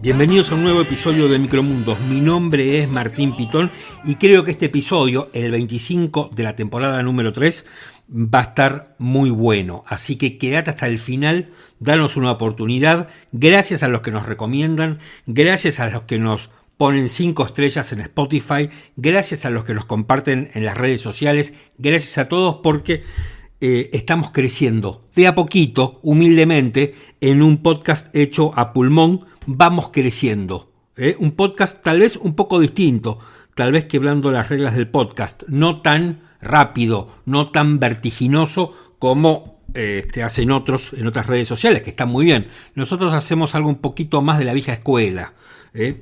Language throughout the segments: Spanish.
Bienvenidos a un nuevo episodio de Micromundos. Mi nombre es Martín Pitón y creo que este episodio, el 25 de la temporada número 3, va a estar muy bueno. Así que quédate hasta el final, danos una oportunidad. Gracias a los que nos recomiendan, gracias a los que nos ponen 5 estrellas en Spotify, gracias a los que nos comparten en las redes sociales, gracias a todos porque estamos creciendo de a poquito, humildemente, en un podcast hecho a pulmón. Vamos creciendo, un podcast tal vez un poco distinto, tal vez quebrando las reglas del podcast, no tan rápido, no tan vertiginoso como hacen otros en otras redes sociales, que están muy bien. Nosotros hacemos algo un poquito más de la vieja escuela.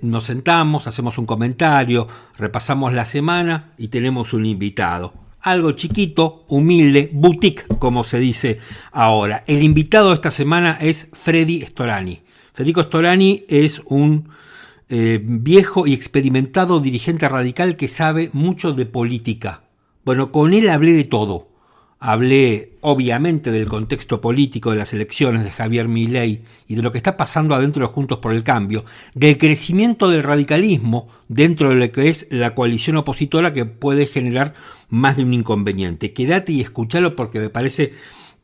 Nos sentamos, hacemos un comentario, repasamos la semana y tenemos un invitado. Algo chiquito, humilde, boutique, como se dice ahora. El invitado de esta semana es Freddy Storani. Federico Storani es un viejo y experimentado dirigente radical que sabe mucho de política. Bueno, con él hablé de todo. Hablé, obviamente, del contexto político de las elecciones de Javier Milei y de lo que está pasando adentro de Juntos por el Cambio, del crecimiento del radicalismo dentro de lo que es la coalición opositora que puede generar más de un inconveniente. Quédate y escúchalo porque me parece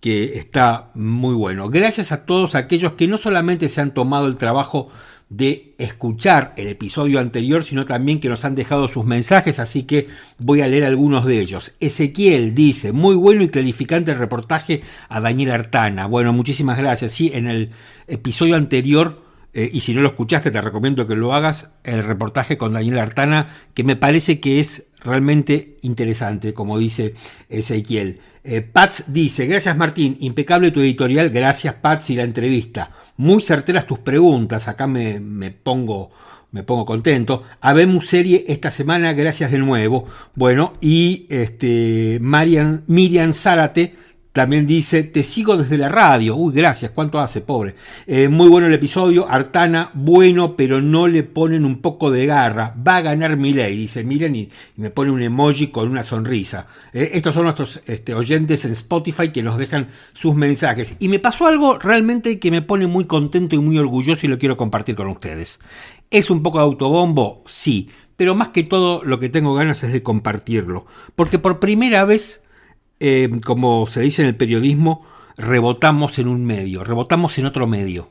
que está muy bueno. Gracias a todos aquellos que no solamente se han tomado el trabajo de escuchar el episodio anterior, sino también que nos han dejado sus mensajes, así que voy a leer algunos de ellos. Ezequiel dice, muy bueno y clarificante el reportaje a Daniel Artana. Bueno, muchísimas gracias. Sí, en el episodio anterior, y si no lo escuchaste, te recomiendo que lo hagas, el reportaje con Daniel Artana, que me parece que es realmente interesante, como dice Ezequiel. Pats dice, gracias Martín, impecable tu editorial, gracias Pats y la entrevista. Muy certeras tus preguntas, acá me pongo contento. Habemos serie esta semana, gracias de nuevo. Bueno, y Miriam Zárate también dice, te sigo desde la radio. Uy, gracias, ¿cuánto hace, pobre? Muy bueno el episodio. Artana, bueno, pero no le ponen un poco de garra. Va a ganar Milei, dice, miren, y me pone un emoji con una sonrisa. Estos son nuestros oyentes en Spotify que nos dejan sus mensajes. Y me pasó algo realmente que me pone muy contento y muy orgulloso y lo quiero compartir con ustedes. ¿Es un poco de autobombo? Sí, pero más que todo lo que tengo ganas es de compartirlo. Porque por primera vez, como se dice en el periodismo, rebotamos en un medio, rebotamos en otro medio.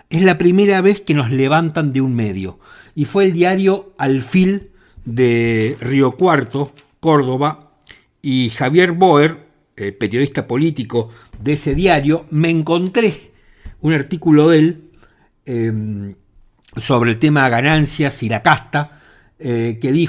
Es la primera vez que nos levantan de un medio. Y fue el diario Alfil de Río Cuarto, Córdoba, y Javier Boer, periodista político de ese diario, me encontré un artículo de él sobre el tema ganancias y la casta, que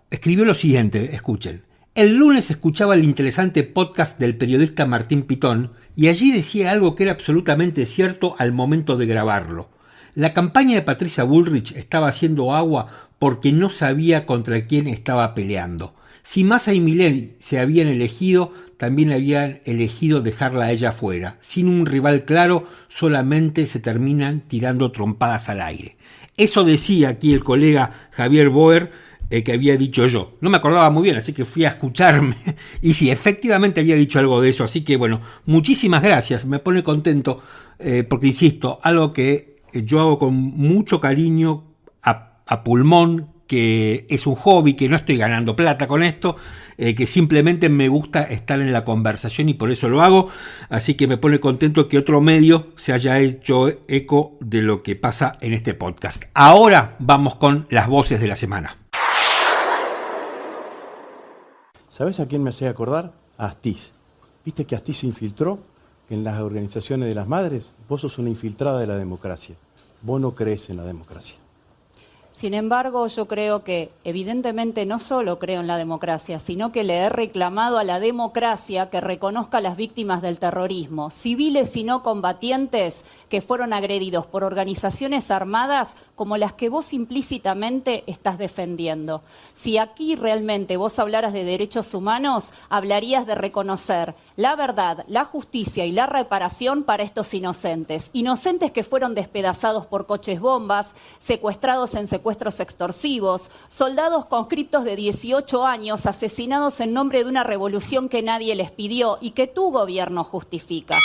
escribió lo siguiente, escuchen. El lunes escuchaba el interesante podcast del periodista Martín Pitón y allí decía algo que era absolutamente cierto al momento de grabarlo. La campaña de Patricia Bullrich estaba haciendo agua porque no sabía contra quién estaba peleando. Si Massa y Milei se habían elegido, también habían elegido dejarla a ella fuera. Sin un rival claro, solamente se terminan tirando trompadas al aire. Eso decía aquí el colega Javier Boer, que había dicho yo. No me acordaba muy bien, así que fui a escucharme. Y sí, efectivamente había dicho algo de eso. Así que bueno, muchísimas gracias. Me pone contento porque, insisto, algo que yo hago con mucho cariño, a pulmón, que es un hobby, que no estoy ganando plata con esto, que simplemente me gusta estar en la conversación y por eso lo hago. Así que me pone contento que otro medio se haya hecho eco de lo que pasa en este podcast. Ahora vamos con las voces de la semana. ¿Sabés a quién me hacía acordar? A Astiz. ¿Viste que Astiz se infiltró en las organizaciones de las madres? Vos sos una infiltrada de la democracia. Vos no crees en la democracia. Sin embargo, yo creo que evidentemente no solo creo en la democracia, sino que le he reclamado a la democracia que reconozca a las víctimas del terrorismo, civiles y no combatientes que fueron agredidos por organizaciones armadas como las que vos implícitamente estás defendiendo. Si aquí realmente vos hablaras de derechos humanos, hablarías de reconocer la verdad, la justicia y la reparación para estos inocentes. Inocentes que fueron despedazados por coches bombas, secuestrados en secuestros extorsivos, soldados conscriptos de 18 años asesinados en nombre de una revolución que nadie les pidió y que tu gobierno justifica.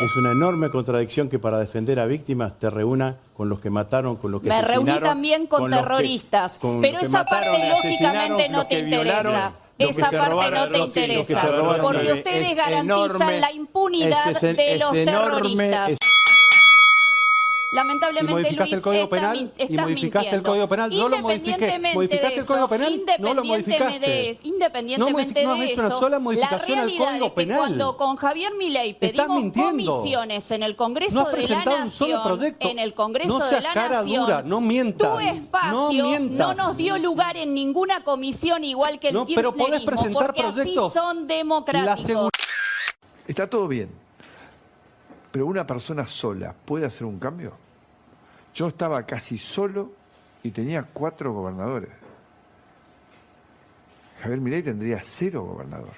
Es una enorme contradicción que para defender a víctimas te reúna con los que mataron, con los que Me asesinaron. Me reuní también con terroristas, pero esa parte lógicamente no te interesa. Esa parte no te interesa, porque ustedes garantizan la impunidad de los terroristas. Lamentablemente, Luis, el Código Penal, estás modificaste el Código Penal. No lo modifiqué. ¿Modificaste el Código Penal? No lo modificaste. Independientemente no has de hecho una eso, sola la modificación al realidad Código es que Penal. cuando con Javier Milei pedimos comisiones en el Congreso de la Nación, en el Congreso de la Nación, no mientas, tu espacio no nos dio lugar en ninguna comisión, igual que el kirchnerismo, porque así son democráticos. Está todo bien, pero una persona sola puede hacer un cambio. Yo estaba casi solo y tenía 4 gobernadores. Javier Milei tendría 0 gobernador.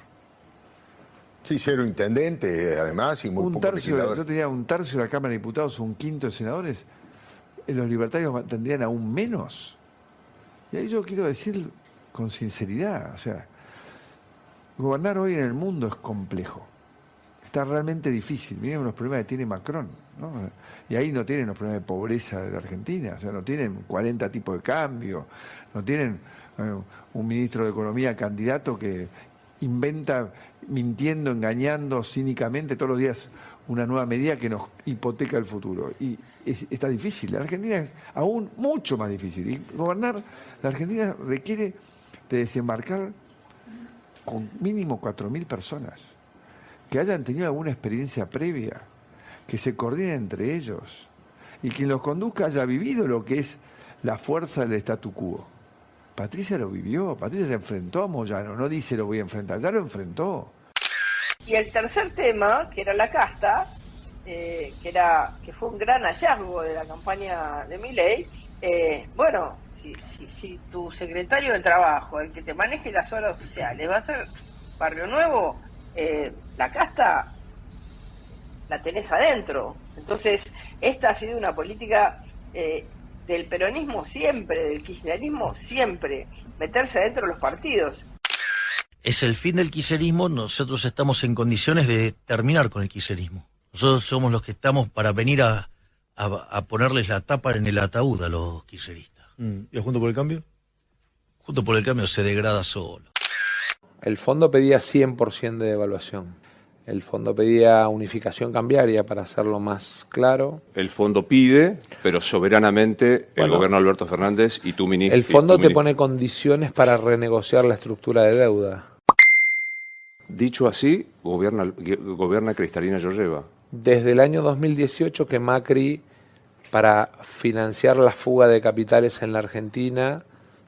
Sí, 0 intendente, además, y muy poco legislador. Yo tenía 1/3 de la Cámara de Diputados, 1/5 de senadores. Los libertarios tendrían aún menos. Y ahí yo quiero decir con sinceridad, o sea, gobernar hoy en el mundo es complejo. Está realmente difícil. Miren los problemas que tiene Macron, ¿no? Y ahí no tienen los problemas de pobreza de la Argentina, o sea, no tienen 40 tipos de cambio, no tienen un ministro de Economía candidato que inventa, mintiendo, engañando cínicamente todos los días una nueva medida que nos hipoteca el futuro. Y está difícil. La Argentina es aún mucho más difícil. Y gobernar la Argentina requiere de desembarcar con mínimo 4.000 personas, que hayan tenido alguna experiencia previa, que se coordinen entre ellos y quien los conduzca haya vivido lo que es la fuerza del statu quo. Patricia lo vivió, Patricia se enfrentó a Moyano, no dice lo voy a enfrentar, ya lo enfrentó. Y el tercer tema, que era la casta, que fue un gran hallazgo de la campaña de Milei, bueno, si tu secretario del Trabajo, el que te maneje las obras sociales, va a ser Barrio Nuevo, la casta la tenés adentro. Entonces, esta ha sido una política del peronismo siempre, del kirchnerismo siempre, meterse adentro de los partidos. Es el fin del kirchnerismo, nosotros estamos en condiciones de terminar con el kirchnerismo. Nosotros somos los que estamos para venir a ponerles la tapa en el ataúd a los kirchneristas. ¿Y Junto por el Cambio? Junto por el Cambio se degrada solo. El fondo pedía 100% de devaluación. El fondo pedía unificación cambiaria, para hacerlo más claro. El fondo pide, pero soberanamente el gobierno de Alberto Fernández y tu ministro. El fondo te pone condiciones para renegociar la estructura de deuda. Dicho así, gobierna Cristalina Georgieva. Desde el año 2018 que Macri, para financiar la fuga de capitales en la Argentina,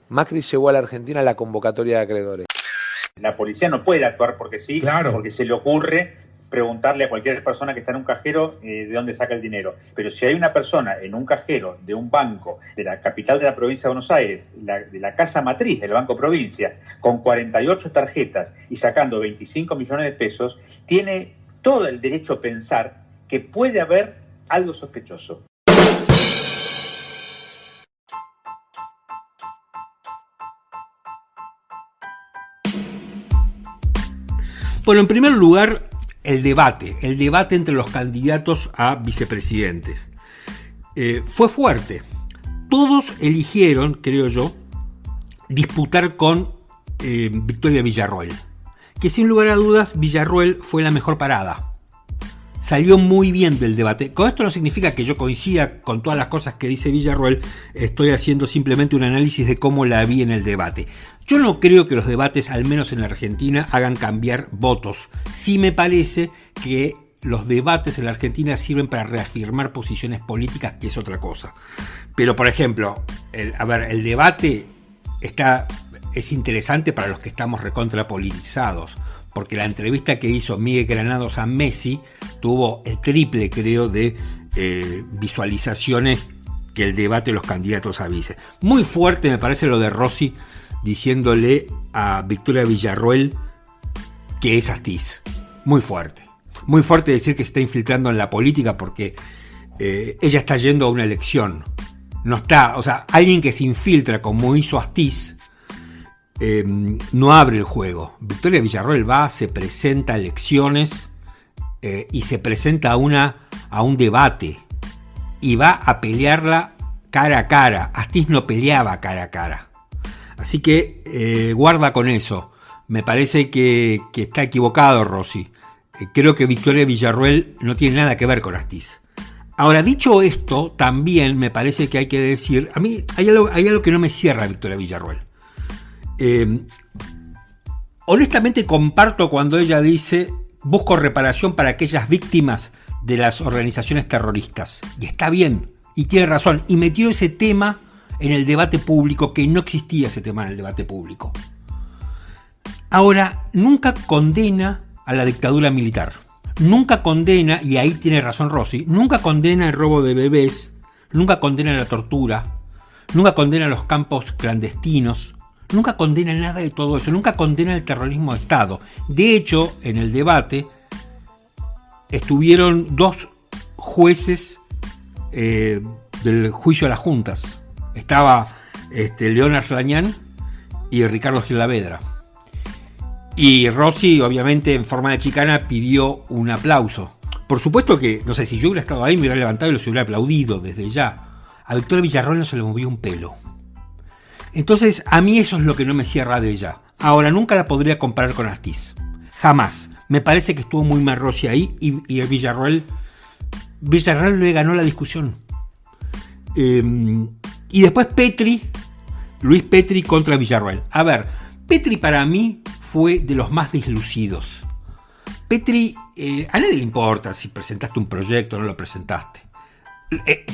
Macri llevó a la Argentina a la convocatoria de acreedores. La policía no puede actuar porque sí, claro, porque se le ocurre preguntarle a cualquier persona que está en un cajero de dónde saca el dinero. Pero si hay una persona en un cajero de un banco de la capital de la provincia de Buenos Aires, de la casa matriz del Banco Provincia, con 48 tarjetas y sacando 25 millones de pesos, tiene todo el derecho a pensar que puede haber algo sospechoso. Bueno, en primer lugar, el debate entre los candidatos a vicepresidentes. Fue fuerte. Todos eligieron, creo yo, disputar con Victoria Villarroel, que sin lugar a dudas Villarroel fue la mejor parada. Salió muy bien del debate. Con esto no significa que yo coincida con todas las cosas que dice Villarroel, estoy haciendo simplemente un análisis de cómo la vi en el debate. Yo no creo que los debates, al menos en Argentina, hagan cambiar votos. Sí me parece que los debates en la Argentina sirven para reafirmar posiciones políticas, que es otra cosa. Pero, por ejemplo, el debate es interesante para los que estamos recontrapolitizados, porque la entrevista que hizo Miguel Granados a Messi tuvo el triple, creo, de visualizaciones que el debate de los candidatos a vice. Muy fuerte me parece lo de Rossi diciéndole a Victoria Villarroel que es Astiz. Muy fuerte. Muy fuerte decir que se está infiltrando en la política porque ella está yendo a una elección. No está, o sea, alguien que se infiltra como hizo Astiz no abre el juego. Victoria Villarroel va, se presenta a elecciones y se presenta a un debate y va a pelearla cara a cara. Astiz no peleaba cara a cara. Así que guarda con eso. Me parece que está equivocado Rossi. Creo que Victoria Villarruel no tiene nada que ver con Astiz. Ahora, dicho esto, también me parece que hay que decir, a mí hay algo que no me cierra Victoria Villarruel. Honestamente comparto cuando ella dice, busco reparación para aquellas víctimas de las organizaciones terroristas. Y está bien, y tiene razón, y metió ese tema en el debate público, que no existía ese tema en el debate público. Ahora, nunca condena a la dictadura militar. Nunca condena, y ahí tiene razón Rossi, nunca condena el robo de bebés, nunca condena la tortura, nunca condena los campos clandestinos, nunca condena nada de todo eso, nunca condena el terrorismo de Estado. De hecho, en el debate estuvieron 2 jueces del juicio de las juntas. Estaba León Arlañán y Ricardo Gilavedra. Y Rossi, obviamente, en forma de chicana, pidió un aplauso. Por supuesto que, no sé, si yo hubiera estado ahí, me hubiera levantado y los hubiera aplaudido desde ya. A Victoria Villarruel no se le movió un pelo. Entonces, a mí eso es lo que no me cierra de ella. Ahora, nunca la podría comparar con Astiz. Jamás. Me parece que estuvo muy mal Rossi ahí y Villarruel le ganó la discusión. Y después Luis Petri contra Villarruel. A ver, Petri para mí fue de los más deslucidos. Petri, a nadie le importa si presentaste un proyecto o no lo presentaste.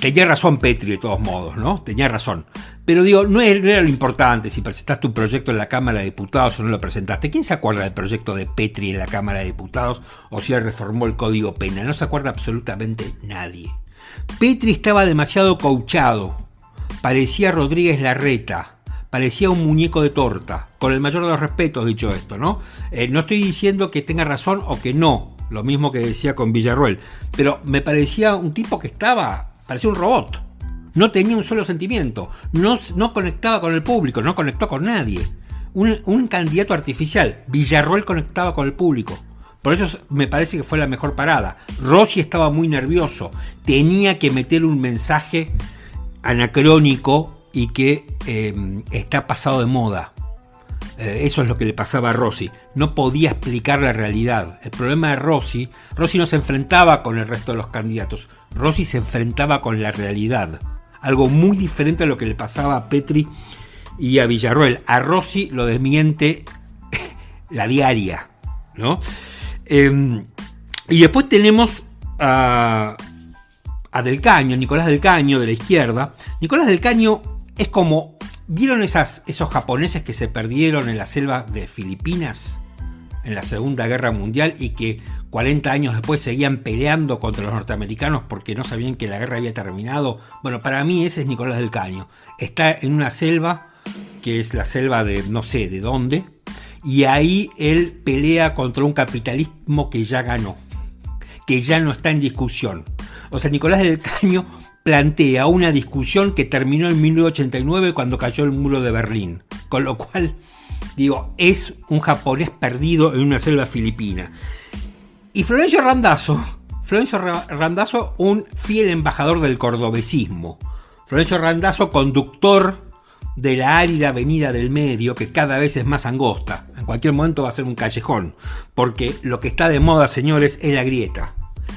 Tenía razón Petri de todos modos, ¿no? Tenía razón. Pero digo, no era lo importante si presentaste un proyecto en la Cámara de Diputados o no lo presentaste. ¿Quién se acuerda del proyecto de Petri en la Cámara de Diputados o si él reformó el Código Penal? No se acuerda absolutamente nadie. Petri estaba demasiado coachado. Parecía Rodríguez Larreta. Parecía un muñeco de torta, con el mayor de los respetos dicho esto, ¿no? No estoy diciendo que tenga razón o que no, lo mismo que decía con Villarruel, pero me parecía un tipo que parecía un robot, no tenía un solo sentimiento, no conectaba con el público, no conectó con nadie, un candidato artificial. Villarruel conectaba con el público, por eso me parece que fue la mejor parada. Rossi estaba muy nervioso, tenía que meter un mensaje anacrónico y que está pasado de moda. Eso es lo que le pasaba a Rossi. No podía explicar la realidad. El problema de Rossi no se enfrentaba con el resto de los candidatos. Rossi se enfrentaba con la realidad. Algo muy diferente a lo que le pasaba a Petri y a Villarruel. A Rossi lo desmiente la diaria, ¿no? Y después tenemos a Del Caño, Nicolás Del Caño, de la izquierda. Nicolás Del Caño es como, ¿vieron esos japoneses que se perdieron en la selva de Filipinas en la Segunda Guerra Mundial y que 40 años después seguían peleando contra los norteamericanos porque no sabían que la guerra había terminado? Bueno, para mí ese es Nicolás Del Caño. Está en una selva que es la selva de no sé de dónde, y ahí él pelea contra un capitalismo que ya ganó, que ya no está en discusión. O sea, Nicolás Del Caño plantea una discusión que terminó en 1989 cuando cayó el muro de Berlín. Con lo cual, digo, es un japonés perdido en una selva filipina. Y Florencio Randazzo, un fiel embajador del cordobesismo. Florencio Randazzo, conductor de la árida avenida del medio, que cada vez es más angosta. En cualquier momento va a ser un callejón. Porque lo que está de moda, señores, es la grieta.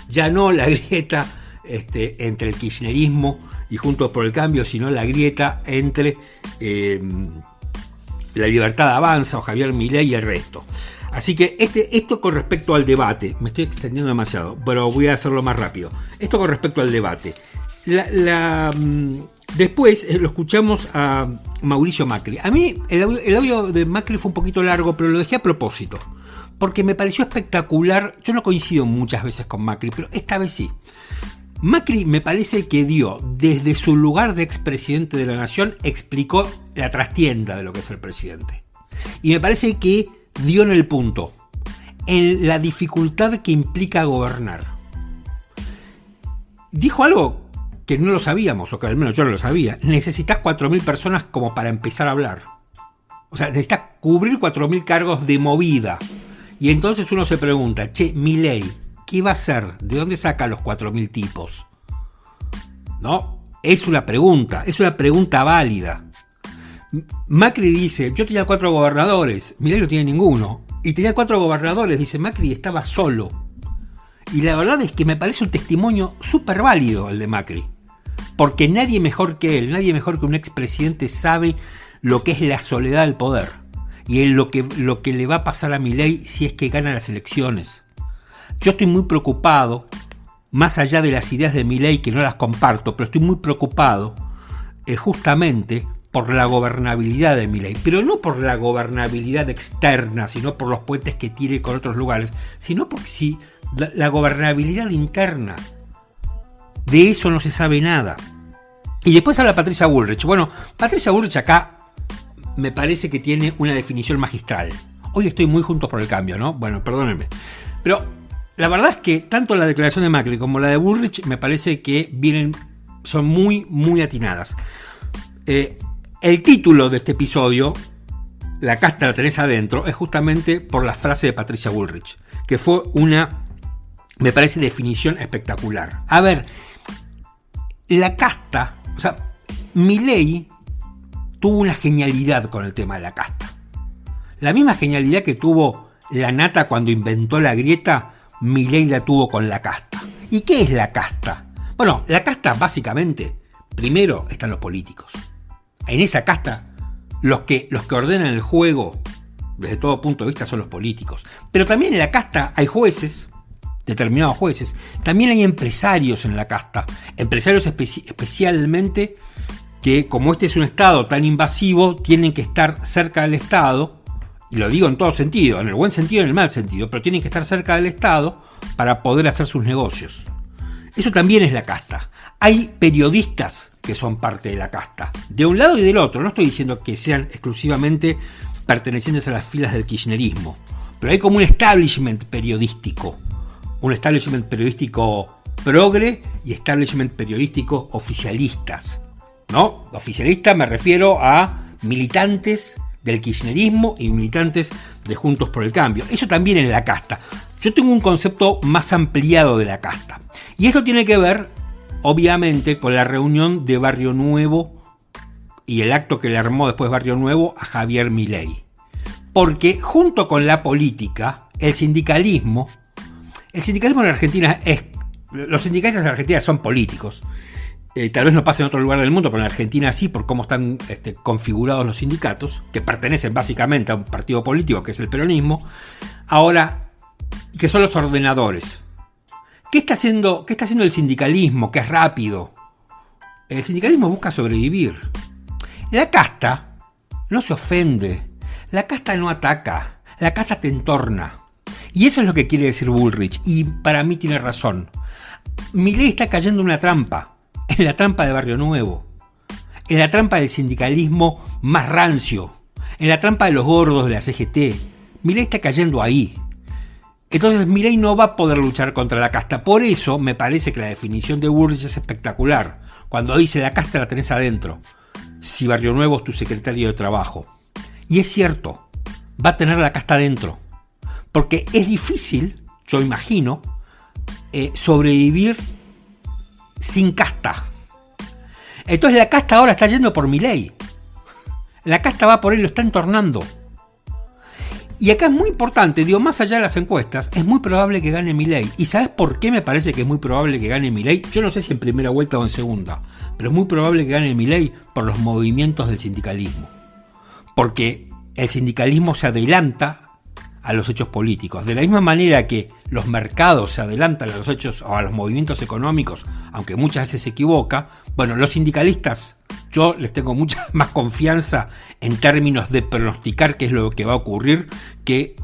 Ya no la grieta entre el kirchnerismo y Juntos por el Cambio, sino la grieta entre La Libertad Avanza o Javier Milei y el resto. Así que esto con respecto al debate, me estoy extendiendo demasiado, pero voy a hacerlo más rápido. Esto con respecto al debate. Después lo escuchamos a Mauricio Macri. A mí el audio de Macri fue un poquito largo, pero lo dejé a propósito, porque me pareció espectacular. Yo no coincido muchas veces con Macri, pero esta vez sí. Macri me parece que dio, desde su lugar de expresidente de la nación, explicó la trastienda de lo que es el presidente. Y me parece que dio en el punto, en la dificultad que implica gobernar. Dijo algo que no lo sabíamos, o que al menos yo no lo sabía. Necesitas 4.000 personas como para empezar a hablar. O sea, necesitas cubrir 4.000 cargos de movida. Y entonces uno se pregunta, Milei, ¿qué va a hacer? ¿De dónde saca los 4.000 tipos? ¿No? Es una pregunta válida. Macri dice, yo tenía 4 gobernadores, Milei no tiene ninguno. Y tenía 4 gobernadores, dice Macri, estaba solo. Y la verdad es que me parece un testimonio súper válido el de Macri. Porque nadie mejor que él, nadie mejor que un expresidente sabe lo que es la soledad del poder. Y es lo que le va a pasar a Milei si es que gana las elecciones. Yo estoy muy preocupado, más allá de las ideas de Milei que no las comparto, pero estoy muy preocupado justamente por la gobernabilidad de Milei, pero no por la gobernabilidad externa, sino por los puentes que tiene con otros lugares, sino por si la gobernabilidad interna. De eso no se sabe nada. Y después habla Patricia Bullrich. Bueno, Patricia Bullrich acá me parece que tiene una definición magistral. Hoy estoy muy Juntos por el Cambio, ¿no? Bueno, perdónenme. Pero la verdad es que tanto la declaración de Macri como la de Bullrich me parece que son muy, muy atinadas. El título de este episodio, La casta la tenés adentro, es justamente por la frase de Patricia Bullrich, que fue una, me parece, definición espectacular. A ver, la casta, o sea, Milei tuvo una genialidad con el tema de la casta. La misma genialidad que tuvo la nata cuando inventó la grieta, Milei la tuvo con la casta. ¿Y qué es la casta? Bueno, la casta básicamente, primero están los políticos. En esa casta, los que ordenan el juego, desde todo punto de vista, son los políticos. Pero también en la casta hay jueces, determinados jueces. También hay empresarios en la casta. Empresarios especialmente que, como este es un Estado tan invasivo, tienen que estar cerca del Estado. Y lo digo en todo sentido, en el buen sentido y en el mal sentido, pero tienen que estar cerca del Estado para poder hacer sus negocios. Eso también es la casta. Hay periodistas que son parte de la casta, de un lado y del otro. No estoy diciendo que sean exclusivamente pertenecientes a las filas del kirchnerismo, pero hay como un establishment periodístico progre y establishment periodístico oficialistas, ¿no? Oficialista me refiero a militantes del kirchnerismo y militantes de Juntos por el Cambio. Eso también es la casta. Yo tengo un concepto más ampliado de la casta. Y esto tiene que ver, obviamente, con la reunión de Barrio Nuevo y el acto que le armó después Barrio Nuevo a Javier Milei. Porque junto con la política, el sindicalismo en Argentina los sindicalistas en Argentina son políticos. Tal vez no pase en otro lugar del mundo, pero en Argentina sí, por cómo están configurados los sindicatos, que pertenecen básicamente a un partido político que es el peronismo. Ahora, que son los ordenadores. ¿Qué está haciendo el sindicalismo? Que es rápido. El sindicalismo busca sobrevivir. La casta no se ofende. La casta no ataca. La casta te entorna. Y eso es lo que quiere decir Bullrich. Y para mí tiene razón. Milei está cayendo en una trampa. En la trampa de Barrio Nuevo. En la trampa del sindicalismo más rancio. En la trampa de los gordos de la CGT. Milei está cayendo ahí. Entonces Milei no va a poder luchar contra la casta. Por eso me parece que la definición de Bullrich es espectacular. Cuando dice la casta la tenés adentro. Si Barrio Nuevo es tu secretario de trabajo. Y es cierto, va a tener la casta adentro. Porque es difícil, yo imagino, sobrevivir sin casta. Entonces la casta ahora está yendo por Milei. La casta va por él, lo está entornando. Y acá es muy importante, digo, más allá de las encuestas, es muy probable que gane Milei. ¿Y sabes por qué me parece que es muy probable que gane Milei? Yo no sé si en primera vuelta o en segunda, pero es muy probable que gane Milei por los movimientos del sindicalismo. Porque el sindicalismo se adelanta a los hechos políticos. De la misma manera que los mercados se adelantan a los hechos o a los movimientos económicos, aunque muchas veces se equivoca, bueno, los sindicalistas, yo les tengo mucha más confianza en términos de pronosticar qué es lo que va a ocurrir que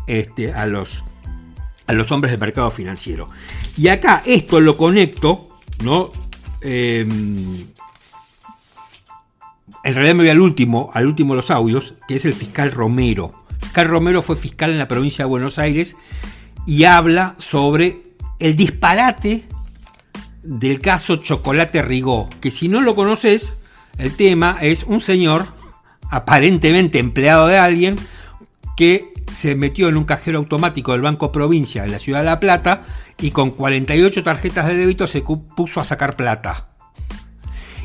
a los hombres del mercado financiero. Y acá esto lo conecto, ¿no? En realidad me voy al último de los audios, que es el fiscal Romero. Fiscal Romero fue fiscal en la provincia de Buenos Aires y habla sobre el disparate del caso Chocolate Rigó, que si no lo conoces, el tema es un señor aparentemente empleado de alguien que se metió en un cajero automático del Banco Provincia de la Ciudad de La Plata y con 48 tarjetas de débito se puso a sacar plata.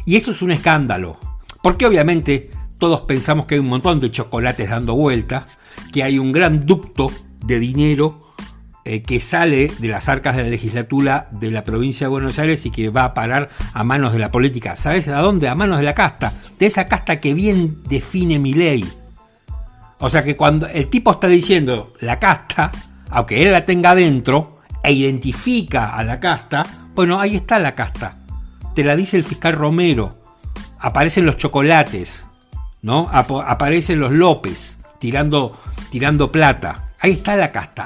Y eso es un escándalo, porque obviamente todos pensamos que hay un montón de chocolates dando vuelta, que hay un gran ducto de dinero que sale de las arcas de la legislatura de la provincia de Buenos Aires y que va a parar a manos de la política. ¿Sabes a dónde? A manos de la casta, de esa casta que bien define Milei. O sea que cuando el tipo está diciendo la casta, aunque él la tenga adentro e identifica a la casta, bueno, ahí está la casta. Te la dice el fiscal Romero. Aparecen los chocolates, ¿no? Aparecen los López tirando plata. Ahí está la casta.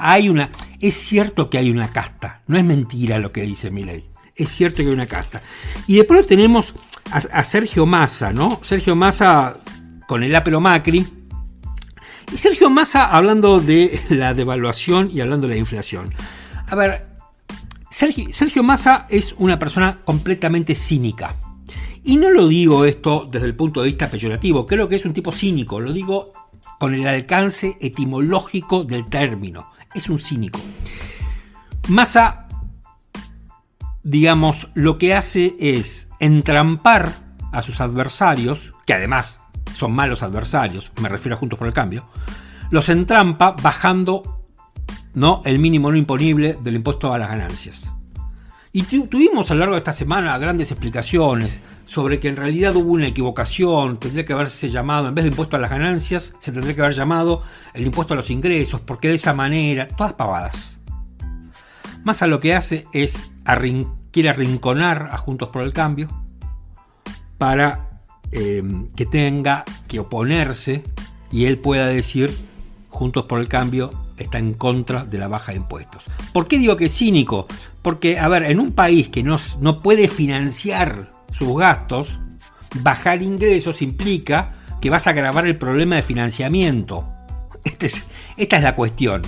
Es cierto que hay una casta. No es mentira lo que dice Milei. Es cierto que hay una casta. Y después tenemos a Sergio Massa, ¿no? Sergio Massa con el apelo Macri. Y Sergio Massa hablando de la devaluación y hablando de la inflación. A ver, Sergio Massa es una persona completamente cínica. Y no lo digo esto desde el punto de vista peyorativo. Creo que es un tipo cínico. Lo digo con el alcance etimológico del término. Es un cínico. Massa, digamos, lo que hace es entrampar a sus adversarios, que además son malos adversarios, me refiero a Juntos por el Cambio, los entrampa bajando, ¿no?, el mínimo no imponible del impuesto a las ganancias. Y tuvimos a lo largo de esta semana grandes explicaciones sobre que en realidad hubo una equivocación, tendría que haberse llamado, en vez de impuesto a las ganancias, se tendría que haber llamado el impuesto a los ingresos, porque de esa manera, todas pavadas. Massa lo que hace es, quiere arrinconar a Juntos por el Cambio para que tenga que oponerse y él pueda decir, Juntos por el Cambio está en contra de la baja de impuestos. ¿Por qué digo que es cínico? Porque, a ver, en un país que no puede financiar sus gastos, bajar ingresos implica que vas a agravar el problema de financiamiento. Esta es la cuestión.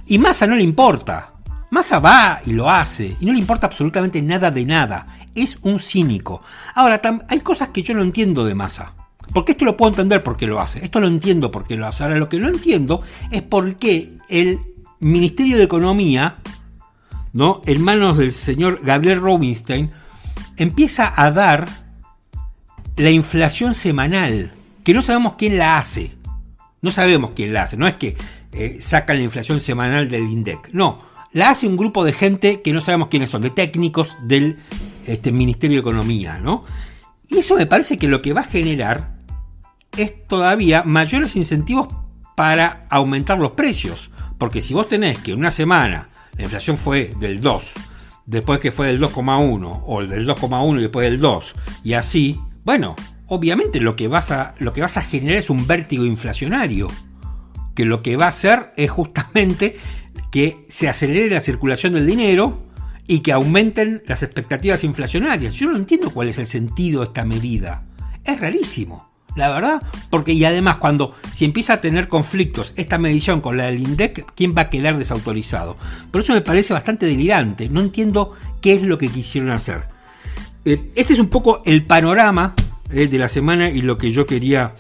Y Massa no le importa. Massa va y lo hace. Y no le importa absolutamente nada de nada. Es un cínico. Ahora, hay cosas que yo no entiendo de Massa. Porque esto lo puedo entender por qué lo hace. Esto lo entiendo por qué lo hace. Ahora, lo que no entiendo es por qué el Ministerio de Economía, ¿no?, en manos del señor Gabriel Rubinstein, empieza a dar la inflación semanal, que no sabemos quién la hace. No sabemos quién la hace. No es que sacan la inflación semanal del INDEC. No, la hace un grupo de gente que no sabemos quiénes son, de técnicos del Ministerio de Economía, ¿no? Y eso me parece que lo que va a generar es todavía mayores incentivos para aumentar los precios. Porque si vos tenés que en una semana la inflación fue del 2, después que fue del 2,1, o del 2,1 y después del 2, y así, bueno, obviamente lo que vas a generar es un vértigo inflacionario, que lo que va a hacer es justamente que se acelere la circulación del dinero y que aumenten las expectativas inflacionarias. Yo no entiendo cuál es el sentido de esta medida. Es rarísimo, la verdad, porque y además si empieza a tener conflictos esta medición con la del INDEC, ¿quién va a quedar desautorizado? Por eso me parece bastante delirante. No entiendo qué es lo que quisieron hacer. Este es un poco el panorama de la semana y lo que yo quería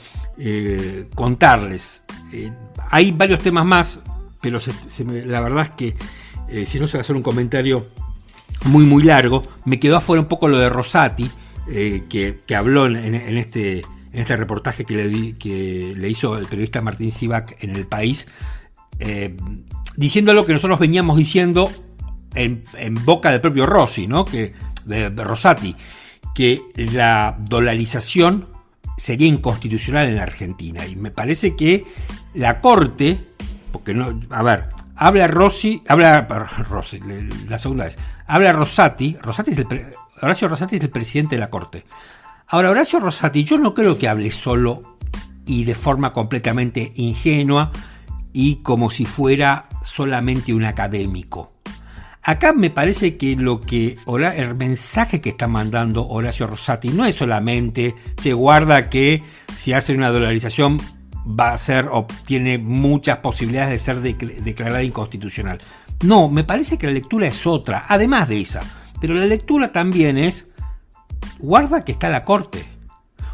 contarles. Hay varios temas más, pero la verdad es que si no se va a hacer un comentario muy muy largo. Me quedó afuera un poco lo de Rosati, que habló en este reportaje que le hizo el periodista Martín Sivak en El País, diciendo lo que nosotros veníamos diciendo en boca del propio Rossi, ¿no?, de Rosati, que la dolarización sería inconstitucional en la Argentina. Y me parece que la Corte, porque no, a ver, habla Rosati, la segunda vez, habla Rosati, Horacio Rosati es el presidente de la Corte. Ahora, Horacio Rosati, yo no creo que hable solo y de forma completamente ingenua y como si fuera solamente un académico. Acá me parece que el mensaje que está mandando Horacio Rosati no es solamente, che, guarda que si hace una dolarización va a ser o tiene muchas posibilidades de ser declarada inconstitucional. No, me parece que la lectura es otra, además de esa. Pero la lectura también es, guarda que está la Corte,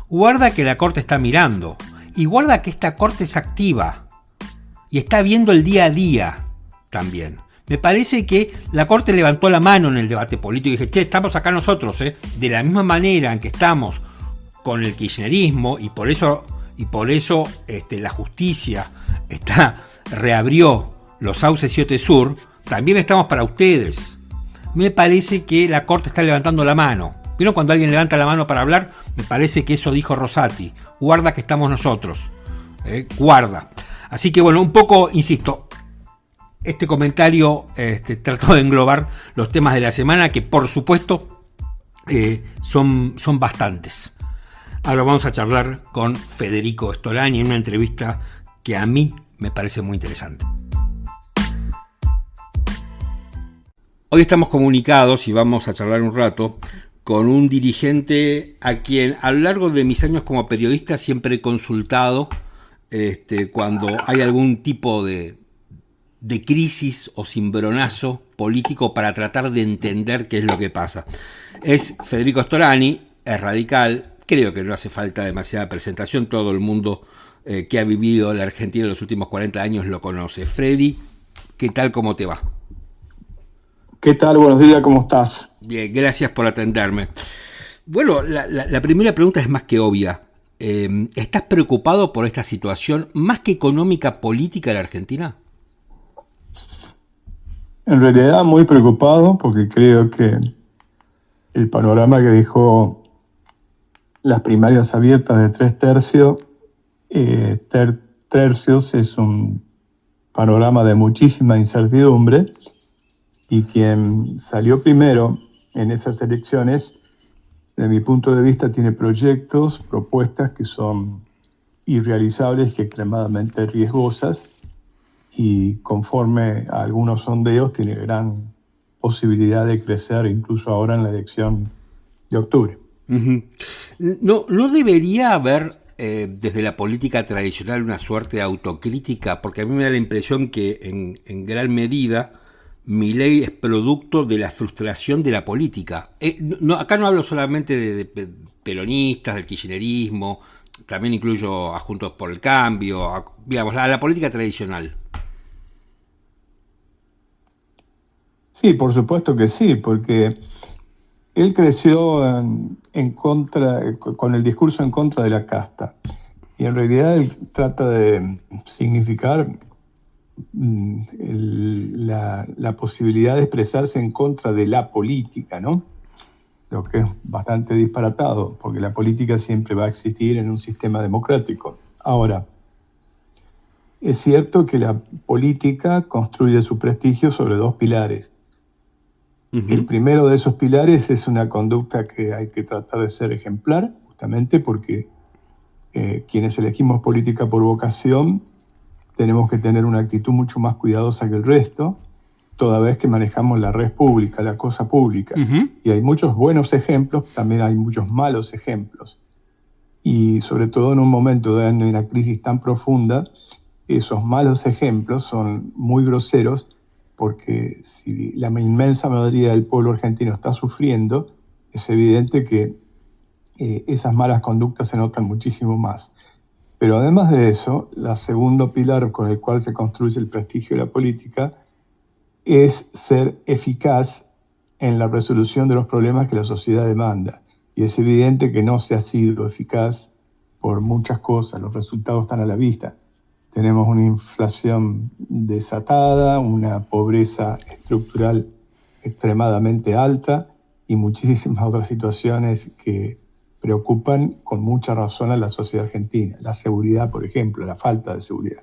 guarda que la Corte está mirando, y guarda que esta Corte es activa. y está viendo el día a día también. Me parece que la Corte levantó la mano en el debate político y dije, che, estamos acá nosotros, de la misma manera en que estamos con el kirchnerismo, y por eso la justicia reabrió los sauces y Otesur, también estamos para ustedes. Me parece que la Corte está levantando la mano. ¿Vieron cuando alguien levanta la mano para hablar? Me parece que eso dijo Rosati. Guarda que estamos nosotros. Guarda. Así que bueno, un poco, insisto, este comentario trató de englobar los temas de la semana, que por supuesto son bastantes. Ahora vamos a charlar con Federico Storani en una entrevista que a mí me parece muy interesante. Hoy estamos comunicados y vamos a charlar un rato con un dirigente a quien a lo largo de mis años como periodista siempre he consultado cuando hay algún tipo de crisis o cimbronazo político para tratar de entender qué es lo que pasa. Es Federico Storani, es radical, creo que no hace falta demasiada presentación, todo el mundo que ha vivido la Argentina en los últimos 40 años lo conoce. Freddy, ¿qué tal? ¿Cómo te va? ¿Qué tal? Buenos días, ¿cómo estás? Bien, gracias por atenderme. Bueno, la primera pregunta es más que obvia. ¿Estás preocupado por esta situación más que económica, política de la Argentina? En realidad muy preocupado porque creo que el panorama que dejó las primarias abiertas de 3 tercios es un panorama de muchísima incertidumbre, y quien salió primero en esas elecciones, de mi punto de vista, tiene propuestas que son irrealizables y extremadamente riesgosas, y conforme a algunos sondeos tiene gran posibilidad de crecer incluso ahora en la elección de octubre. Uh-huh. ¿No debería haber desde la política tradicional una suerte de autocrítica? Porque a mí me da la impresión que en gran medida Milei es producto de la frustración de la política. Acá no hablo solamente de peronistas, del kirchnerismo, también incluyo a Juntos por el Cambio, digamos, a la política tradicional. Sí, por supuesto que sí, porque él creció con el discurso en contra de la casta, y en realidad él trata de significar la posibilidad de expresarse en contra de la política, ¿no? Lo que es bastante disparatado, porque la política siempre va a existir en un sistema democrático. Ahora, es cierto que la política construye su prestigio sobre 2 pilares. Uh-huh. El primero de esos pilares es una conducta que hay que tratar de ser ejemplar, justamente porque quienes elegimos política por vocación tenemos que tener una actitud mucho más cuidadosa que el resto, toda vez que manejamos la red pública, la cosa pública. Uh-huh. Y hay muchos buenos ejemplos, también hay muchos malos ejemplos. Y sobre todo en un momento de una crisis tan profunda, esos malos ejemplos son muy groseros, porque si la inmensa mayoría del pueblo argentino está sufriendo, es evidente que esas malas conductas se notan muchísimo más. Pero además de eso, el segundo pilar con el cual se construye el prestigio de la política es ser eficaz en la resolución de los problemas que la sociedad demanda. Y es evidente que no se ha sido eficaz por muchas cosas, los resultados están a la vista. Tenemos una inflación desatada, una pobreza estructural extremadamente alta y muchísimas otras situaciones que preocupan con mucha razón a la sociedad argentina. La seguridad, por ejemplo, la falta de seguridad.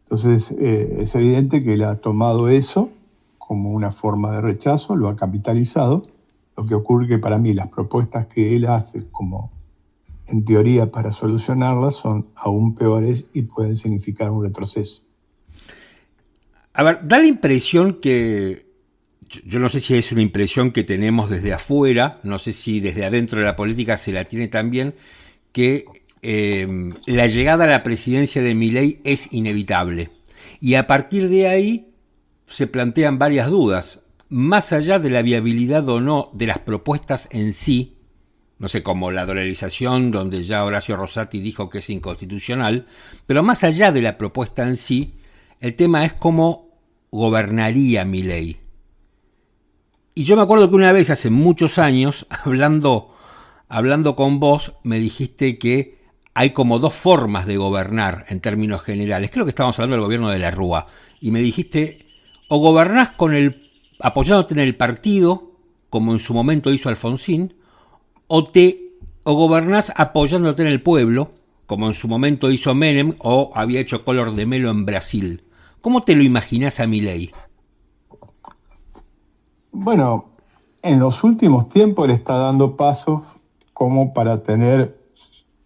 Entonces, es evidente que él ha tomado eso como una forma de rechazo, lo ha capitalizado. Lo que ocurre que para mí las propuestas que él hace como en teoría para solucionarlas son aún peores y pueden significar un retroceso. A ver, da la impresión que, yo no sé si es una impresión que tenemos desde afuera, no sé si desde adentro de la política se la tiene también, que la llegada a la presidencia de Milei es inevitable. Y a partir de ahí se plantean varias dudas, más allá de la viabilidad o no de las propuestas en sí, no sé, como la dolarización, donde ya Horacio Rosati dijo que es inconstitucional, pero más allá de la propuesta en sí, el tema es cómo gobernaría Milei. Y yo me acuerdo que una vez, hace muchos años, hablando con vos, me dijiste que hay como dos formas de gobernar en términos generales. Creo que estábamos hablando del gobierno de la Rúa. Y me dijiste, o gobernás apoyándote en el partido, como en su momento hizo Alfonsín, o gobernás apoyándote en el pueblo, como en su momento hizo Menem, o había hecho Collor de Mello en Brasil. ¿Cómo te lo imaginás a Milei? Bueno, en los últimos tiempos le está dando pasos como para tener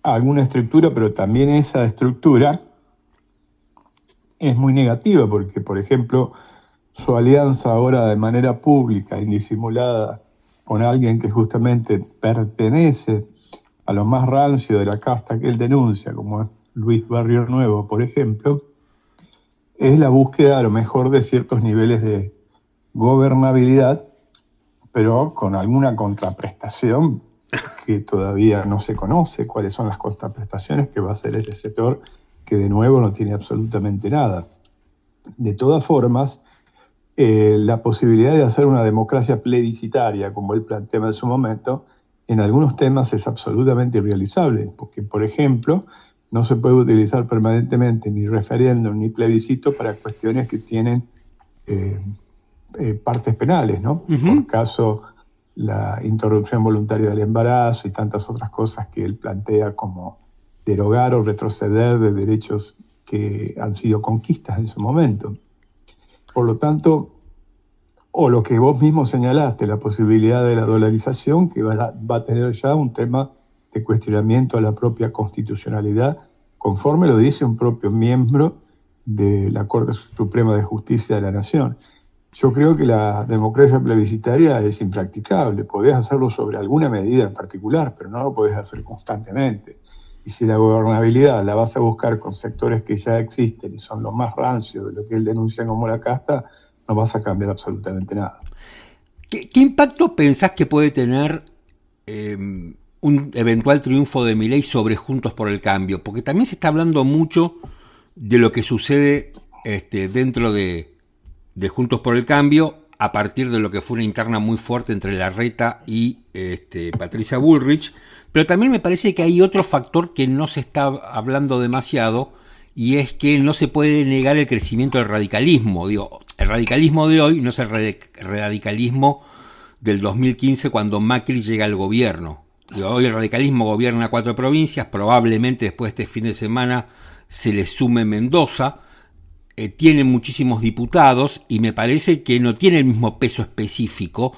alguna estructura, pero también esa estructura es muy negativa porque, por ejemplo, su alianza ahora de manera pública, indisimulada, con alguien que justamente pertenece a lo más rancio de la casta que él denuncia, como es Luis Barrio Nuevo, por ejemplo, es la búsqueda a lo mejor de ciertos niveles de gobernabilidad, pero con alguna contraprestación que todavía no se conoce cuáles son las contraprestaciones que va a hacer ese sector que de nuevo no tiene absolutamente nada. De todas formas, la posibilidad de hacer una democracia plebiscitaria, como él planteaba en su momento, en algunos temas es absolutamente irrealizable, porque, por ejemplo, no se puede utilizar permanentemente ni referéndum ni plebiscito para cuestiones que tienen partes penales, ¿no? Por caso, la interrupción voluntaria del embarazo y tantas otras cosas que él plantea como derogar o retroceder de derechos que han sido conquistas en su momento. Por lo tanto, o lo que vos mismo señalaste, la posibilidad de la dolarización, que va a tener ya un tema de cuestionamiento a la propia constitucionalidad, conforme lo dice un propio miembro de la Corte Suprema de Justicia de la Nación. Yo creo que la democracia plebiscitaria es impracticable. Podés hacerlo sobre alguna medida en particular, pero no lo podés hacer constantemente. Y si la gobernabilidad la vas a buscar con sectores que ya existen y son los más rancios de lo que él denuncia como la casta, no vas a cambiar absolutamente nada. ¿Qué impacto pensás que puede tener un eventual triunfo de Milei sobre Juntos por el Cambio? Porque también se está hablando mucho de lo que sucede dentro de Juntos por el Cambio a partir de lo que fue una interna muy fuerte entre Larreta y Patricia Bullrich, pero también me parece que hay otro factor que no se está hablando demasiado, y es que no se puede negar el crecimiento del radicalismo. Digo, el radicalismo de hoy no es el radicalismo del 2015 cuando Macri llega al gobierno. Digo, hoy el radicalismo gobierna 4 provincias, probablemente después de este fin de semana se le sume Mendoza, tiene muchísimos diputados y me parece que no tiene el mismo peso específico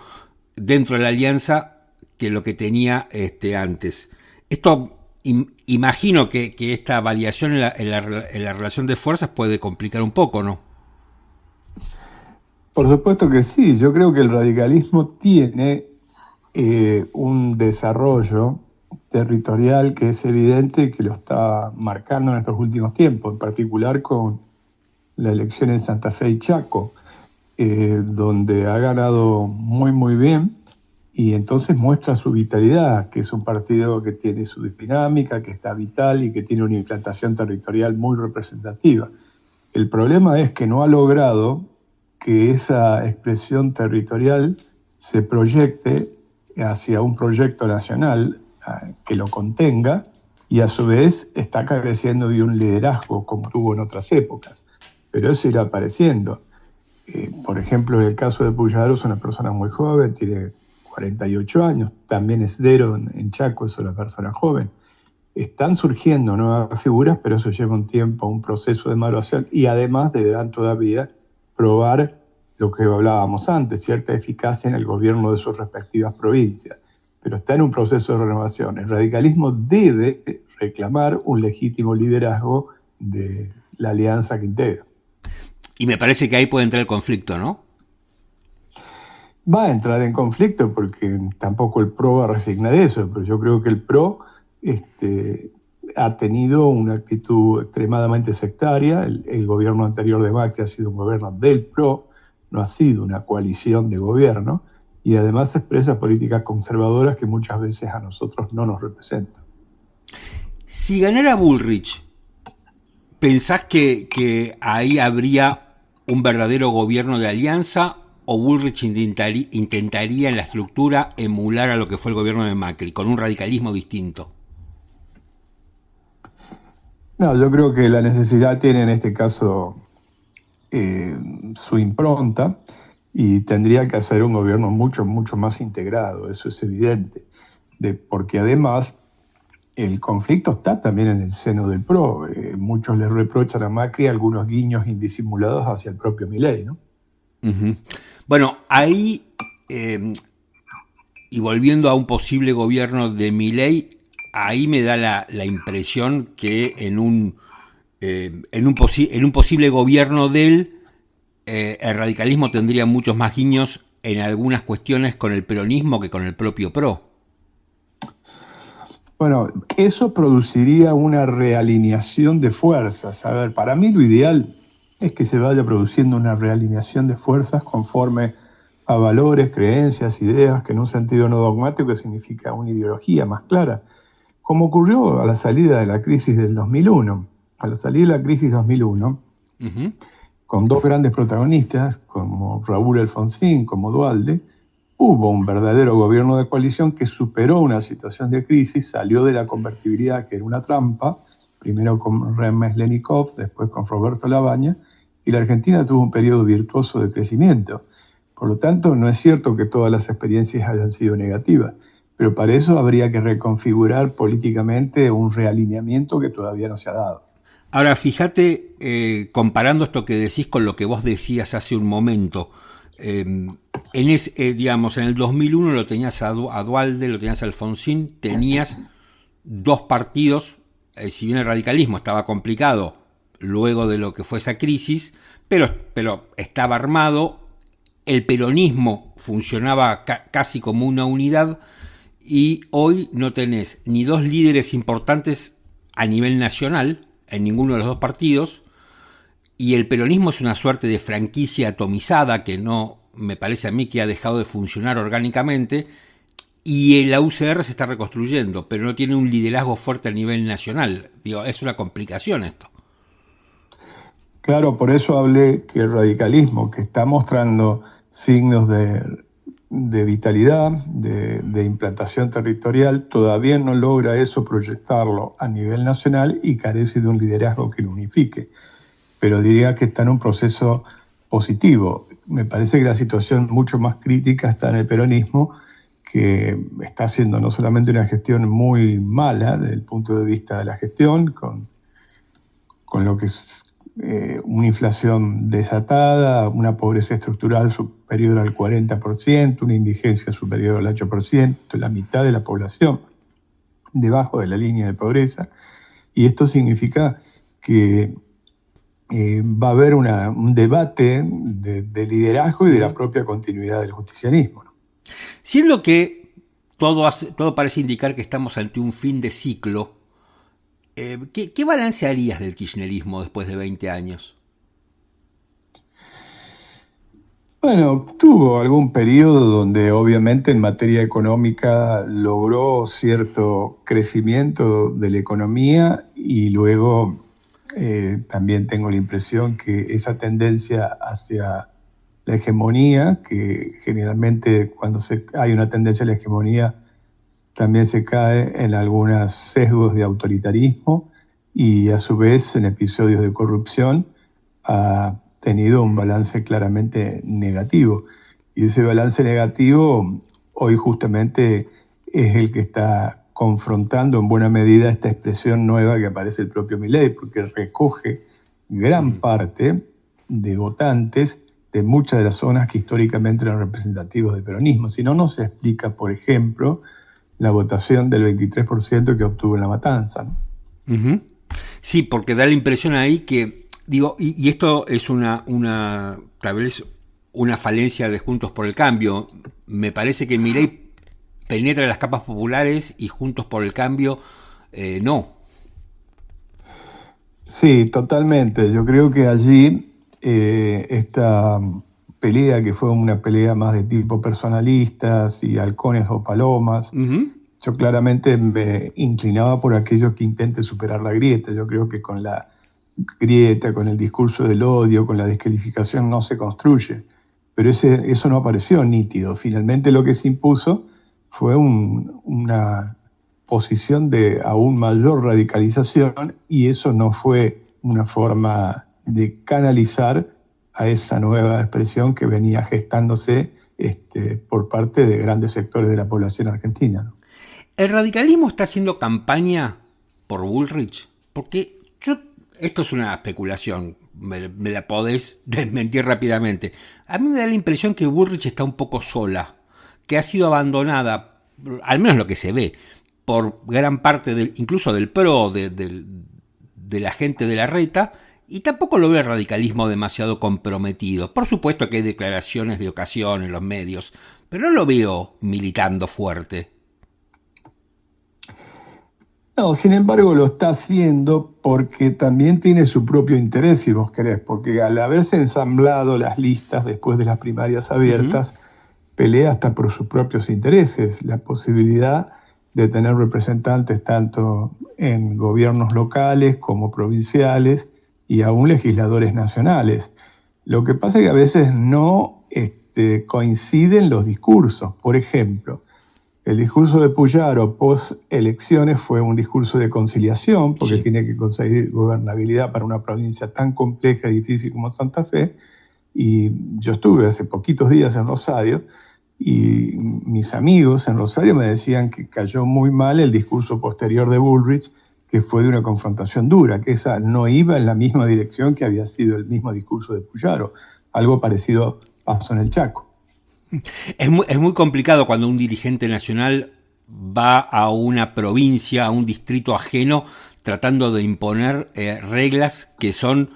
dentro de la alianza que lo que tenía antes. Esto imagino que esta variación en la relación de fuerzas puede complicar un poco, ¿no? Por supuesto que sí. Yo creo que el radicalismo tiene un desarrollo territorial que es evidente y que lo está marcando en estos últimos tiempos, en particular con la elección en Santa Fe y Chaco, donde ha ganado muy, muy bien, y entonces muestra su vitalidad, que es un partido que tiene su dinámica, que está vital y que tiene una implantación territorial muy representativa. El problema es que no ha logrado que esa expresión territorial se proyecte hacia un proyecto nacional que lo contenga, y a su vez está careciendo de un liderazgo como tuvo en otras épocas. Pero eso irá apareciendo. Por ejemplo, en el caso de Puyaro es una persona muy joven, tiene 48 años, también es Dero en Chaco, es una persona joven. Están surgiendo nuevas figuras, pero eso lleva un tiempo, un proceso de maduración, y además deberán todavía probar lo que hablábamos antes, cierta eficacia en el gobierno de sus respectivas provincias. Pero está en un proceso de renovación. El radicalismo debe reclamar un legítimo liderazgo de la alianza que integra. Y me parece que ahí puede entrar el conflicto, ¿no? Va a entrar en conflicto porque tampoco el PRO va a resignar eso, pero yo creo que el PRO ha tenido una actitud extremadamente sectaria. El gobierno anterior de Macri ha sido un gobierno del PRO, no ha sido una coalición de gobierno, y además expresa políticas conservadoras que muchas veces a nosotros no nos representan. Si ganara Bullrich, ¿Pensás que ahí habría un verdadero gobierno de alianza o Bullrich intentaría en la estructura emular a lo que fue el gobierno de Macri, con un radicalismo distinto? No, yo creo que la necesidad tiene en este caso su impronta y tendría que hacer un gobierno mucho más integrado, eso es evidente, porque además el conflicto está también en el seno del PRO. Muchos le reprochan a Macri algunos guiños indisimulados hacia el propio Milei, ¿no? Uh-huh. Bueno, ahí, y volviendo a un posible gobierno de Milei, ahí me da la impresión que en un posible gobierno de él, el radicalismo tendría muchos más guiños en algunas cuestiones con el peronismo que con el propio PRO. Bueno, eso produciría una realineación de fuerzas. A ver, para mí lo ideal es que se vaya produciendo una realineación de fuerzas conforme a valores, creencias, ideas, que en un sentido no dogmático significa una ideología más clara, como ocurrió a la salida de la crisis del 2001. A la salida de la crisis 2001, uh-huh, con dos grandes protagonistas, como Raúl Alfonsín, como Duhalde, hubo un verdadero gobierno de coalición que superó una situación de crisis, salió de la convertibilidad, que era una trampa, primero con Remeslenikov, después con Roberto Labaña, y la Argentina tuvo un periodo virtuoso de crecimiento. Por lo tanto, no es cierto que todas las experiencias hayan sido negativas, pero para eso habría que reconfigurar políticamente un realineamiento que todavía no se ha dado. Ahora, fíjate, comparando esto que decís con lo que vos decías hace un momento, digamos, en el 2001 lo tenías a Duhalde, lo tenías a Alfonsín, tenías dos partidos, si bien el radicalismo estaba complicado luego de lo que fue esa crisis, pero estaba armado, el peronismo funcionaba casi como una unidad, y hoy no tenés ni dos líderes importantes a nivel nacional en ninguno de los dos partidos, y el peronismo es una suerte de franquicia atomizada que no, me parece a mí, que ha dejado de funcionar orgánicamente, y la UCR se está reconstruyendo, pero no tiene un liderazgo fuerte a nivel nacional. Digo, es una complicación esto. Claro, por eso hablé que el radicalismo, que está mostrando signos de vitalidad, de implantación territorial, todavía no logra eso proyectarlo a nivel nacional y carece de un liderazgo que lo unifique. Pero diría que está en un proceso positivo. Me parece que la situación mucho más crítica está en el peronismo, que está haciendo no solamente una gestión muy mala desde el punto de vista de la gestión, con lo que es una inflación desatada, una pobreza estructural superior al 40%, una indigencia superior al 8%, la mitad de la población debajo de la línea de pobreza, y esto significa que va a haber un debate de liderazgo y de la propia continuidad del justicialismo, ¿no? Siendo que todo parece indicar que estamos ante un fin de ciclo, ¿qué balance harías del kirchnerismo después de 20 años? Bueno, tuvo algún periodo donde obviamente en materia económica logró cierto crecimiento de la economía y luego también tengo la impresión que esa tendencia hacia la hegemonía, que generalmente cuando hay una tendencia a la hegemonía también se cae en algunos sesgos de autoritarismo y a su vez en episodios de corrupción ha tenido un balance claramente negativo. Y ese balance negativo hoy justamente es el que está confrontando en buena medida esta expresión nueva que aparece el propio Milei, porque recoge gran parte de votantes de muchas de las zonas que históricamente eran representativos del peronismo. Si no, no se explica, por ejemplo, la votación del 23% que obtuvo en La Matanza, ¿no? Uh-huh. Sí, porque da la impresión ahí que, digo, y esto es tal vez una falencia de Juntos por el Cambio. Me parece que Milei penetra en las capas populares y Juntos por el Cambio no. Sí, totalmente. Yo creo que allí esta pelea, que fue una pelea más de tipo personalistas y halcones o palomas, uh-huh, yo claramente me inclinaba por aquello que intente superar la grieta. Yo creo que con la grieta, con el discurso del odio, con la descalificación, no se construye. Pero eso no apareció nítido. Finalmente lo que se impuso fue una posición de aún mayor radicalización, y eso no fue una forma de canalizar a esa nueva expresión que venía gestándose por parte de grandes sectores de la población argentina, ¿no? ¿El radicalismo está haciendo campaña por Bullrich? Porque esto es una especulación, me la podés desmentir rápidamente. A mí me da la impresión que Bullrich está un poco sola, que ha sido abandonada, al menos lo que se ve, por gran parte incluso del PRO, de la gente de la reta, y tampoco lo veo el radicalismo demasiado comprometido. Por supuesto que hay declaraciones de ocasión en los medios, pero no lo veo militando fuerte. No, sin embargo lo está haciendo porque también tiene su propio interés, si vos querés, porque al haberse ensamblado las listas después de las primarias abiertas, pelea hasta por sus propios intereses, la posibilidad de tener representantes tanto en gobiernos locales como provinciales y aún legisladores nacionales. Lo que pasa es que a veces no coinciden los discursos. Por ejemplo, el discurso de Puyaro post-elecciones fue un discurso de conciliación, porque tiene que conseguir gobernabilidad para una provincia tan compleja y difícil como Santa Fe. Y yo estuve hace poquitos días en Rosario, y mis amigos en Rosario me decían que cayó muy mal el discurso posterior de Bullrich, que fue de una confrontación dura, que esa no iba en la misma dirección que había sido el mismo discurso de Puyaro. Algo parecido pasó en el Chaco. Es muy complicado cuando un dirigente nacional va a una provincia, a un distrito ajeno, tratando de imponer reglas que son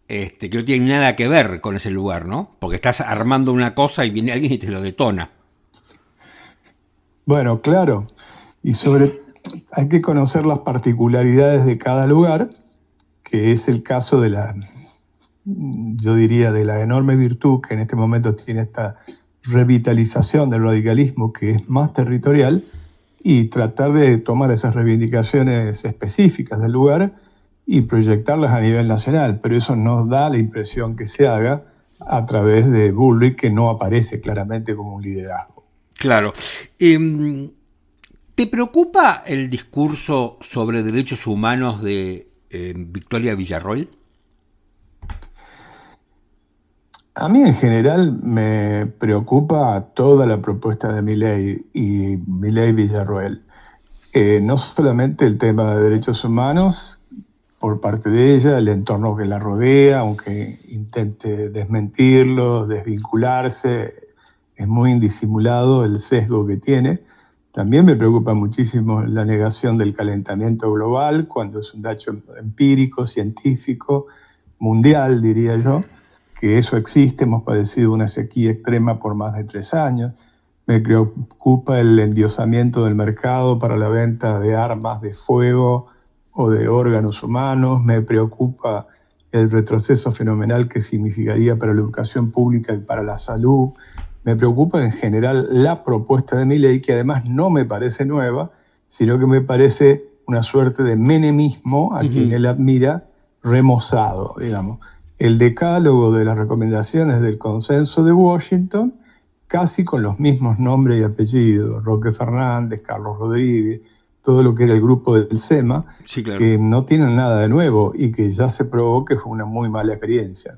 que no tienen nada que ver con ese lugar, ¿no? Porque estás armando una cosa y viene alguien y te lo detona. Bueno, claro. Y hay que conocer las particularidades de cada lugar, que es el caso de yo diría, de la enorme virtud que en este momento tiene esta revitalización del radicalismo, que es más territorial, y tratar de tomar esas reivindicaciones específicas del lugar y proyectarlas a nivel nacional. Pero eso nos da la impresión que se haga a través de Bullrich, que no aparece claramente como un liderazgo. Claro. ¿Te preocupa el discurso sobre derechos humanos de Victoria Villarroel? A mí en general me preocupa toda la propuesta de Milei y Milei Villarroel. No solamente el tema de derechos humanos por parte de ella, el entorno que la rodea, aunque intente desmentirlo, desvincularse, es muy indisimulado el sesgo que tiene. También me preocupa muchísimo la negación del calentamiento global, cuando es un dato empírico, científico, mundial, diría yo, que eso existe. Hemos padecido una sequía extrema por más de 3 años. Me preocupa el endiosamiento del mercado para la venta de armas de fuego o de órganos humanos. Me preocupa el retroceso fenomenal que significaría para la educación pública y para la salud. Me preocupa en general la propuesta de Milei, que además no me parece nueva, sino que me parece una suerte de menemismo a quien él admira, remozado, digamos. El decálogo de las recomendaciones del consenso de Washington, casi con los mismos nombres y apellidos, Roque Fernández, Carlos Rodríguez, todo lo que era el grupo del SEMA, sí, claro, que no tienen nada de nuevo y que ya se probó que fue una muy mala experiencia.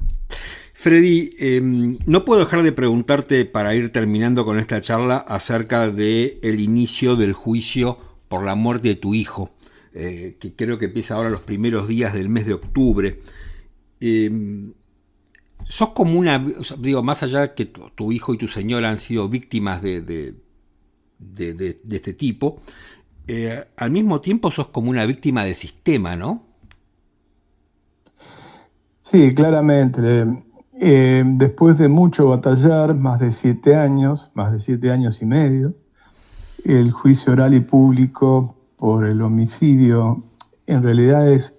Freddy, no puedo dejar de preguntarte, para ir terminando con esta charla, acerca del inicio del juicio por la muerte de tu hijo, que creo que empieza ahora los primeros días del mes de octubre. Sos como más allá de que tu hijo y tu señora han sido víctimas de este tipo, al mismo tiempo sos como una víctima del sistema, ¿no? Sí, claramente. Después de mucho batallar, más de 7 años y medio, el juicio oral y público por el homicidio, en realidad es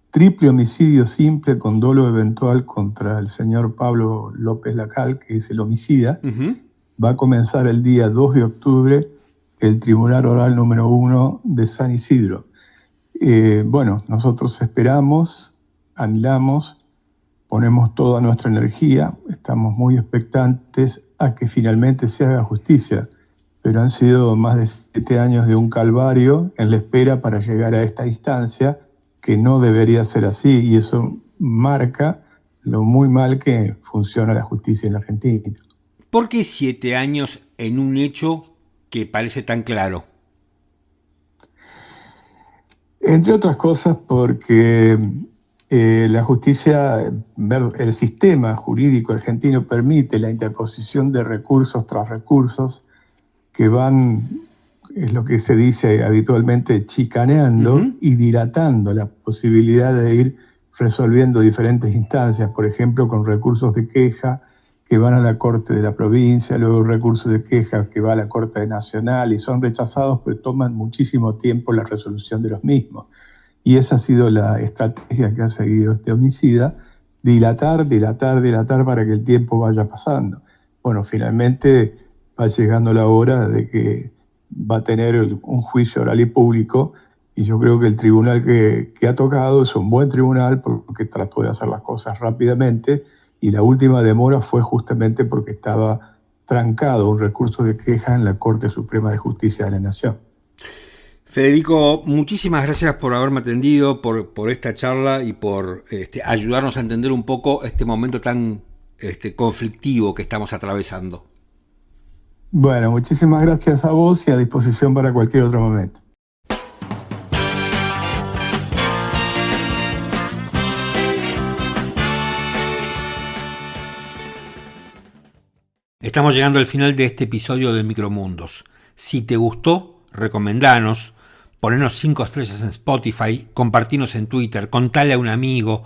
triple homicidio simple con dolo eventual contra el señor Pablo López Lacal, que es el homicida. Va a comenzar el día 2 de octubre el Tribunal Oral número 1 de San Isidro. Bueno, nosotros esperamos anhelamos, ponemos toda nuestra energía, estamos muy expectantes a que finalmente se haga justicia, pero han sido más de 7 años de un calvario en la espera para llegar a esta instancia que no debería ser así, y eso marca lo muy mal que funciona la justicia en la Argentina. ¿Por qué 7 años en un hecho que parece tan claro? Entre otras cosas porque la justicia, el sistema jurídico argentino permite la interposición de recursos tras recursos que van, es lo que se dice habitualmente, chicaneando y dilatando la posibilidad de ir resolviendo diferentes instancias, por ejemplo, con recursos de queja que van a la Corte de la provincia, luego recursos de queja que va a la Corte Nacional y son rechazados, pero toman muchísimo tiempo la resolución de los mismos. Y esa ha sido la estrategia que ha seguido este homicida, dilatar para que el tiempo vaya pasando. Bueno, finalmente va llegando la hora de que va a tener un juicio oral y público, y yo creo que el tribunal que ha tocado es un buen tribunal porque trató de hacer las cosas rápidamente, y la última demora fue justamente porque estaba trancado un recurso de queja en la Corte Suprema de Justicia de la Nación. Federico, muchísimas gracias por haberme atendido, por esta charla y por ayudarnos a entender un poco este momento tan conflictivo que estamos atravesando. Bueno, muchísimas gracias a vos y a disposición para cualquier otro momento. Estamos llegando al final de este episodio de Micromundos. Si te gustó, recomendanos, ponernos 5 estrellas en Spotify, compartirnos en Twitter, contale a un amigo,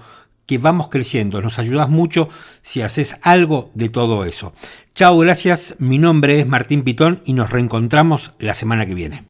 que vamos creciendo. Nos ayudas mucho si haces algo de todo eso. Chao, gracias. Mi nombre es Martín Pitón y nos reencontramos la semana que viene.